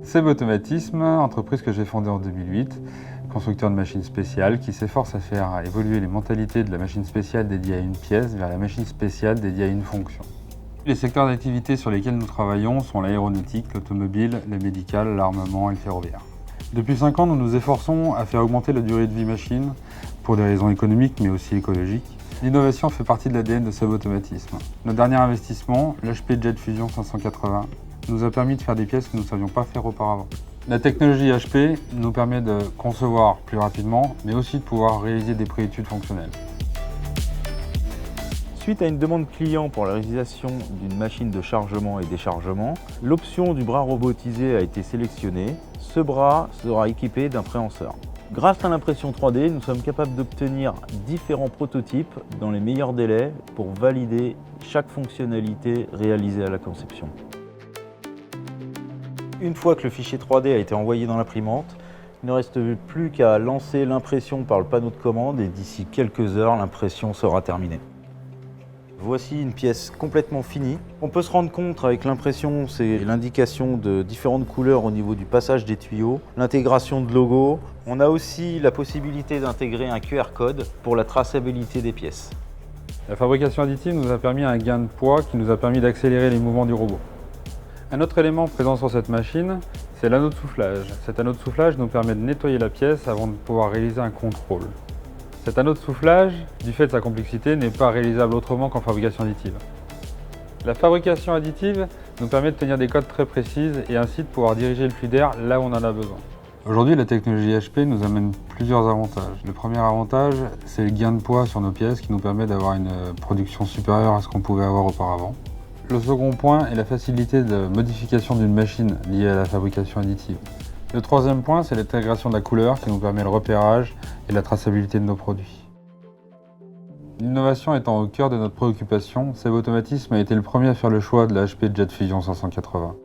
Seb Automatisme, entreprise que j'ai fondée en 2008, constructeur de machines spéciales qui s'efforce à faire évoluer les mentalités de la machine spéciale dédiée à une pièce vers la machine spéciale dédiée à une fonction. Les secteurs d'activité sur lesquels nous travaillons sont l'aéronautique, l'automobile, le médical, l'armement et le ferroviaire. Depuis 5 ans, nous nous efforçons à faire augmenter la durée de vie machine pour des raisons économiques mais aussi écologiques. L'innovation fait partie de l'ADN de Seb Automatisme. Notre dernier investissement, l'HP Jet Fusion 580, nous a permis de faire des pièces que nous ne savions pas faire auparavant. La technologie HP nous permet de concevoir plus rapidement, mais aussi de pouvoir réaliser des préétudes fonctionnelles. Suite à une demande client pour la réalisation d'une machine de chargement et déchargement, l'option du bras robotisé a été sélectionnée. Ce bras sera équipé d'un préhenseur. Grâce à l'impression 3D, nous sommes capables d'obtenir différents prototypes dans les meilleurs délais pour valider chaque fonctionnalité réalisée à la conception. Une fois que le fichier 3D a été envoyé dans l'imprimante, il ne reste plus qu'à lancer l'impression par le panneau de commande et d'ici quelques heures, l'impression sera terminée. Voici une pièce complètement finie. On peut se rendre compte avec l'impression, c'est l'indication de différentes couleurs au niveau du passage des tuyaux, l'intégration de logos. On a aussi la possibilité d'intégrer un QR code pour la traçabilité des pièces. La fabrication additive nous a permis un gain de poids qui nous a permis d'accélérer les mouvements du robot. Un autre élément présent sur cette machine, c'est l'anneau de soufflage. Cet anneau de soufflage nous permet de nettoyer la pièce avant de pouvoir réaliser un contrôle. Cet anneau de soufflage, du fait de sa complexité, n'est pas réalisable autrement qu'en fabrication additive. La fabrication additive nous permet de tenir des codes très précises et ainsi de pouvoir diriger le flux d'air là où on en a besoin. Aujourd'hui, la technologie HP nous amène plusieurs avantages. Le premier avantage, c'est le gain de poids sur nos pièces qui nous permet d'avoir une production supérieure à ce qu'on pouvait avoir auparavant. Le second point est la facilité de modification d'une machine liée à la fabrication additive. Le troisième point, c'est l'intégration de la couleur qui nous permet le repérage et la traçabilité de nos produits. L'innovation étant au cœur de notre préoccupation, Seb Automatisme a été le premier à faire le choix de la HP Jet Fusion 580.